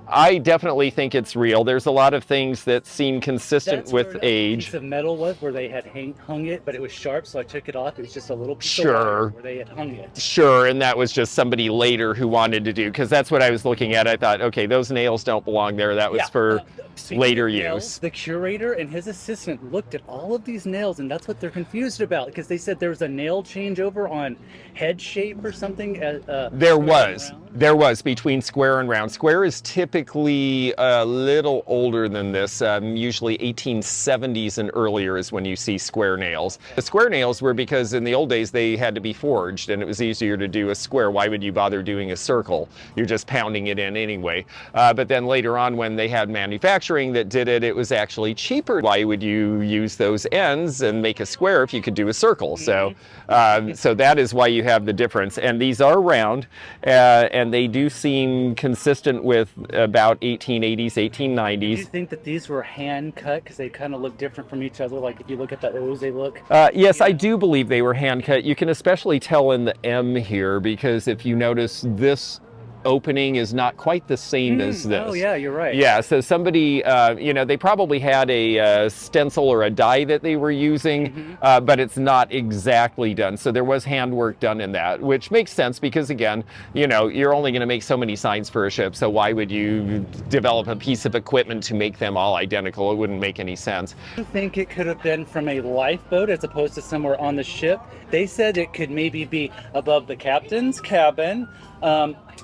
I definitely think it's real. There's a lot of things that seem consistent with age. Piece of metal was where they had hung it, but it was sharp, so I took it off. It was just a little piece of wire where they had hung it. Sure, and that was just somebody later who wanted to do, because that's what I was looking at. I thought, okay, those nails don't belong there. That was for later use. The curator and his assistant looked at all of these nails, and that's what they're confused about, because they said there was a nail changeover on head shape or something. There was between square and round. Square is typically a little older than this. Usually 1870s and earlier is when you see square nails. The square nails were because in the old days they had to be forged, and it was easier to do a square. Why would you bother doing a circle? You're just pounding it in anyway. But then later on, when they had manufacturing that did it, it was actually cheaper. Why would you use those ends and make a square if you could do a circle? So that is why you have the difference. And these are round, and they do seem consistent with about 1880s, 1890s. Do you think that these were hand cut because they kind of look different from each other? Like if you look at the O's, they look. Yes, I do believe they were hand cut. You can especially tell in the M here, because if you notice, this opening is not quite the same as this. Oh yeah, you're right. Yeah, so somebody, they probably had a stencil or a die that they were using, but it's not exactly done. So there was handwork done in that, which makes sense because, again, you're only going to make so many signs for a ship, so why would you develop a piece of equipment to make them all identical? It wouldn't make any sense. I think it could have been from a lifeboat as opposed to somewhere on the ship. They said it could maybe be above the captain's cabin,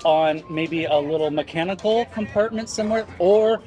on maybe a little mechanical compartment somewhere, or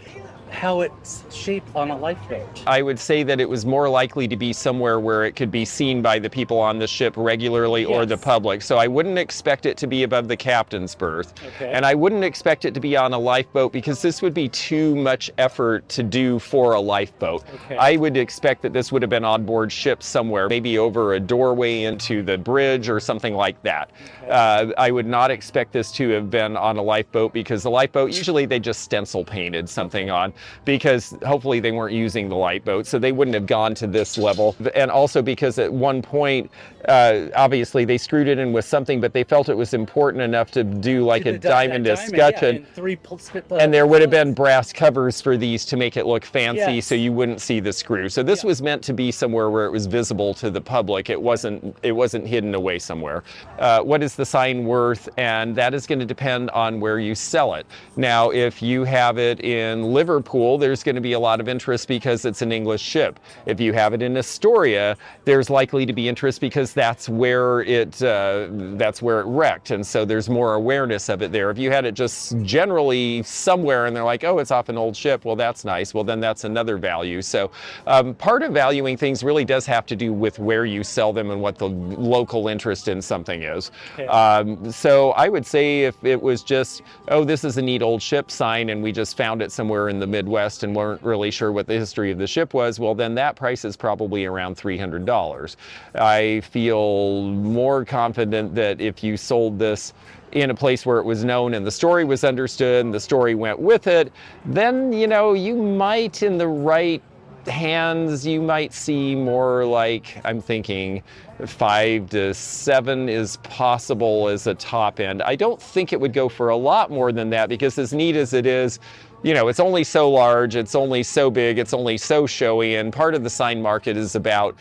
how it's shaped on a lifeboat. I would say that it was more likely to be somewhere where it could be seen by the people on the ship regularly or the public. So I wouldn't expect it to be above the captain's berth. Okay. And I wouldn't expect it to be on a lifeboat because this would be too much effort to do for a lifeboat. Okay. I would expect that this would have been on board ship somewhere, maybe over a doorway into the bridge or something like that. Okay. I would not expect this to have been on a lifeboat because the lifeboat, usually they just stencil painted something on, because hopefully they weren't using the lifeboat, so they wouldn't have gone to this level. And also because at one point, obviously they screwed it in with something, but they felt it was important enough to do like a diamond escutcheon. And there would have been brass covers for these to make it look fancy, so you wouldn't see the screw. So this was meant to be somewhere where it was visible to the public. It wasn't hidden away somewhere. What is the sign worth? And that is going to depend on where you sell it. Now, if you have it in Liverpool, there's going to be a lot of interest because it's an English ship. If you have it in Astoria, there's likely to be interest because that's where it wrecked, and so there's more awareness of it there. If you had it just generally somewhere and they're like, oh, it's off an old ship, well, that's nice. Well, then that's another value. So part of valuing things really does have to do with where you sell them and what the local interest in something is. Okay. So I would say if it was just, oh, this is a neat old ship sign and we just found it somewhere in the Midwest and weren't really sure what the history of the ship was, well, then that price is probably around $300. I feel more confident that if you sold this in a place where it was known and the story was understood and the story went with it, then, you might, in the right hands, you might see more like, I'm thinking 5 to 7 is possible as a top end. I don't think it would go for a lot more than that because, as neat as it is, it's only so large, it's only so big, it's only so showy, and part of the sign market is about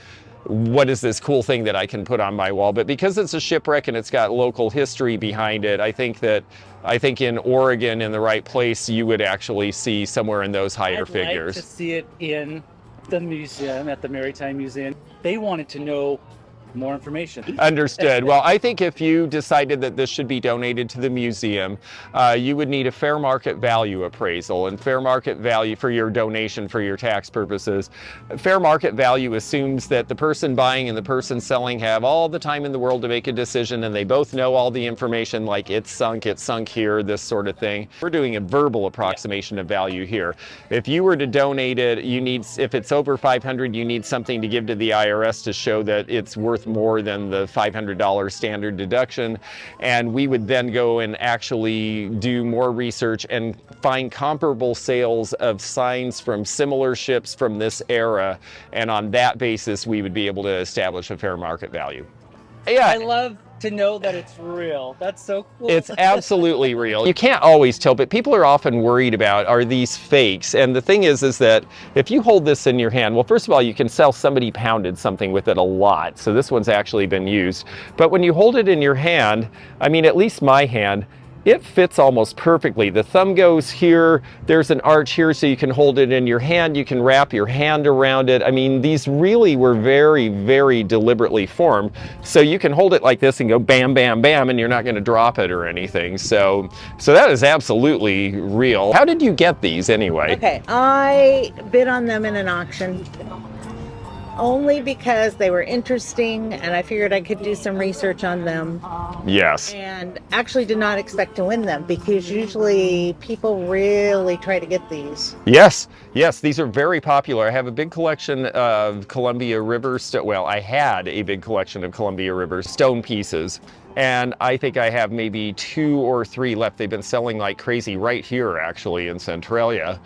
what is this cool thing that I can put on my wall. But because it's a shipwreck and it's got local history behind it, I think in Oregon, in the right place, you would actually see somewhere in those higher figures. I'd like to see it in the museum, at the Maritime Museum. They wanted to know more information. Understood. Well, I think if you decided that this should be donated to the museum, you would need a fair market value appraisal. And fair market value for your donation for your tax purposes, fair market value assumes that the person buying and the person selling have all the time in the world to make a decision, and they both know all the information, like it's sunk here, this sort of thing. We're doing a verbal approximation of value here. If you were to donate it, you need, if it's over $500, you need something to give to the IRS to show that it's worth more than the $500 standard deduction, and we would then go and actually do more research and find comparable sales of signs from similar ships from this era, and on that basis we would be able to establish a fair market value. Yeah, I love to know that it's real. That's so cool. It's absolutely real. You can't always tell, but people are often worried about, are these fakes? And the thing is that if you hold this in your hand, well, first of all, you can tell somebody pounded something with it a lot. So this one's actually been used. But when you hold it in your hand, I mean, at least my hand, it fits almost perfectly. The thumb goes here, there's an arch here so you can hold it in your hand, you can wrap your hand around it. I mean, these really were very, very deliberately formed. So you can hold it like this and go bam, bam, bam, and you're not gonna drop it or anything. So that is absolutely real. How did you get these anyway? Okay, I bid on them in an auction. Only because they were interesting and I figured I could do some research on them. Yes. And actually did not expect to win them because usually people really try to get these. Yes, these are very popular. I have a big collection of Columbia River, well, I had a big collection of Columbia River stone pieces. And I think I have maybe 2 or 3 left. They've been selling like crazy right here actually in Centralia.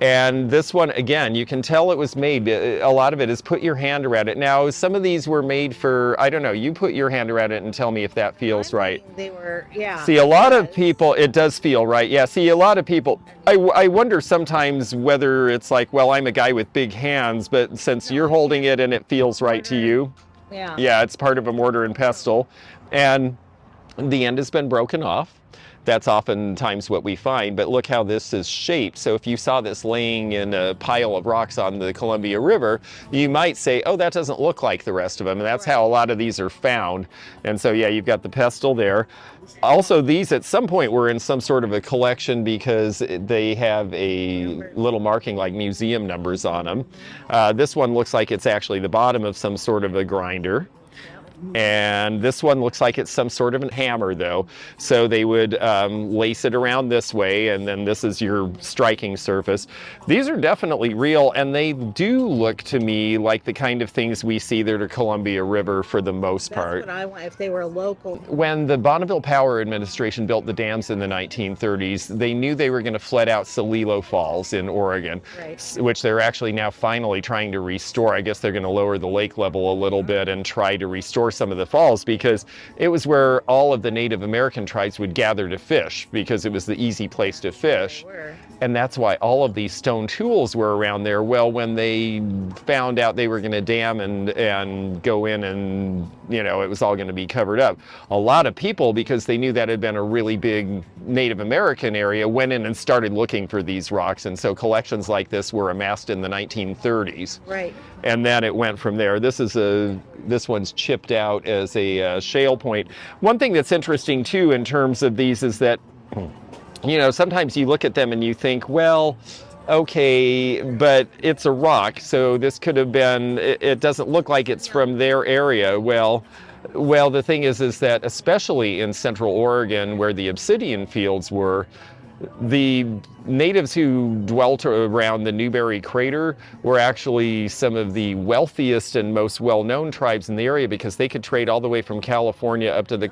And this one, again, you can tell it was made, a lot of it is put your hand around it. Now, some of these were made for, I don't know, you put your hand around it and tell me if that feels right. They were, yeah. See, a lot of people, it does feel right. Yeah, see, a lot of people, I wonder sometimes whether it's like, well, I'm a guy with big hands, but since you're holding it and it feels right to you. Yeah. Yeah, it's part of a mortar and pestle. And the end has been broken off. That's oftentimes what we find, but look how this is shaped. So if you saw this laying in a pile of rocks on the Columbia River, you might say, oh, that doesn't look like the rest of them. And that's how a lot of these are found. And so, yeah, you've got the pestle there. Also, these at some point were in some sort of a collection because they have a little marking like museum numbers on them. This one looks like it's actually the bottom of some sort of a grinder. And this one looks like it's some sort of a hammer though. So they would lace it around this way, and then this is your striking surface. These are definitely real, and they do look to me like the kind of things we see there to Columbia River for the most part. That's what I want, if they were local. When the Bonneville Power Administration built the dams in the 1930s, they knew they were going to flood out Celilo Falls in Oregon, right, which they're actually now finally trying to restore. I guess they're going to lower the lake level a little bit and try to restore some of the falls, because it was where all of the Native American tribes would gather to fish, because it was the easy place to fish. And that's why all of these stone tools were around there. Well, when they found out they were going to dam and go in and, you know, it was all going to be covered up, a lot of people, because they knew that had been a really big Native American area, went in and started looking for these rocks. And so collections like this were amassed in the 1930s. Right. And then it went from there. This one's chipped out as a shale point. One thing that's interesting too in terms of these is that, you know, sometimes you look at them and you think, well, okay, but it's a rock, so this could have been, it doesn't look like it's from their area. Well, the thing is that especially in Central Oregon, where the obsidian fields were, the natives who dwelt around the Newberry crater were actually some of the wealthiest and most well-known tribes in the area, because they could trade all the way from California up to the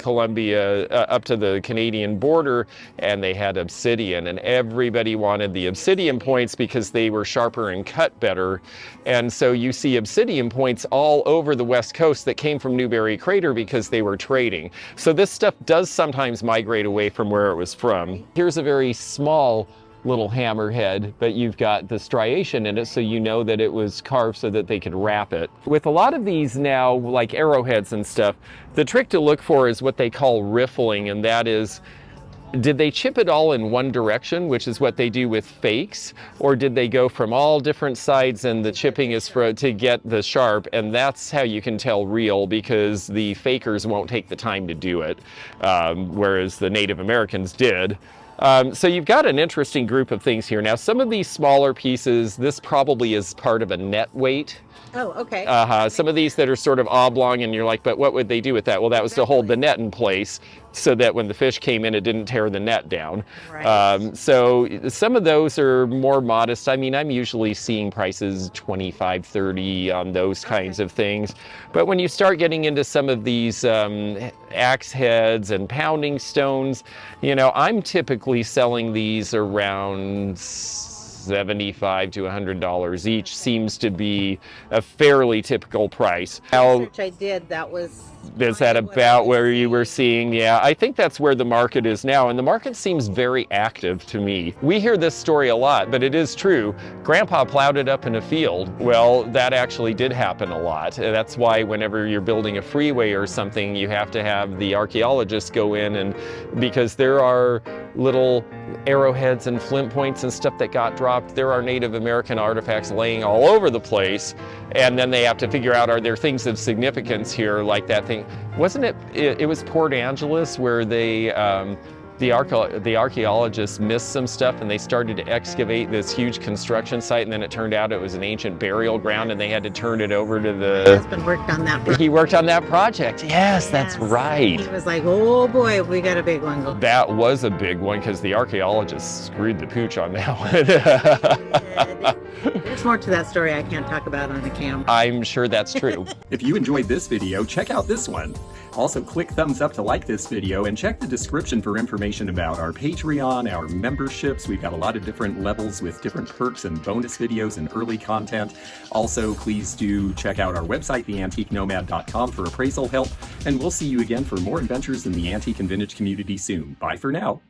up to the Canadian border, and they had obsidian, and everybody wanted the obsidian points because they were sharper and cut better. And so you see obsidian points all over the West Coast that came from Newberry crater because they were trading. So this stuff does sometimes migrate away from where it was from. Here's a very small little hammerhead, but you've got the striation in it, so you know that it was carved so that they could wrap it. With a lot of these now, like arrowheads and stuff, the trick to look for is what they call riffling, and that is Did they chip it all in one direction, which is what they do with fakes, or did they go from all different sides and the chipping is to get the sharp? And that's how you can tell real, because the fakers won't take the time to do it, whereas the Native Americans did. So you've got an interesting group of things here. Now, some of these smaller pieces, this probably is part of a net weight. Oh, okay. Some of these that are sort of oblong, and you're like, but what would they do with that? Well, that was to hold the net in place so that when the fish came in, it didn't tear the net down. Right. So some of those are more modest. I mean, I'm usually seeing prices 25, 30 on those kinds of things. But when you start getting into some of these axe heads and pounding stones, you know, I'm typically selling these around $75 to $100 each. Seems to be a fairly typical price. Research I did, that was... Is that about where you were seeing? Yeah, I think that's where the market is now, and the market seems very active to me. We hear this story a lot, but it is true. Grandpa plowed it up in a field. Well, that actually did happen a lot. That's why whenever you're building a freeway or something, you have to have the archaeologists go in, and because there are little arrowheads and flint points and stuff that got dropped. There are Native American artifacts laying all over the place, and then they have to figure out, are there things of significance here, like that thing. Wasn't it, it was Port Angeles where they, the archaeologists missed some stuff and they started to excavate this huge construction site, and then it turned out it was an ancient burial ground and they had to turn it over to the... My husband worked on that project. He worked on that project. Yes, that's right. He was like, oh boy, we got a big one. That was a big one because the archaeologists screwed the pooch on that one. There's more to that story I can't talk about on the camera. I'm sure that's true. If you enjoyed this video, check out this one. Also, click thumbs up to like this video and check the description for information about our Patreon, our memberships. We've got a lot of different levels with different perks and bonus videos and early content. Also, please do check out our website, theantiquenomad.com, for appraisal help. And we'll see you again for more adventures in the antique and vintage community soon. Bye for now.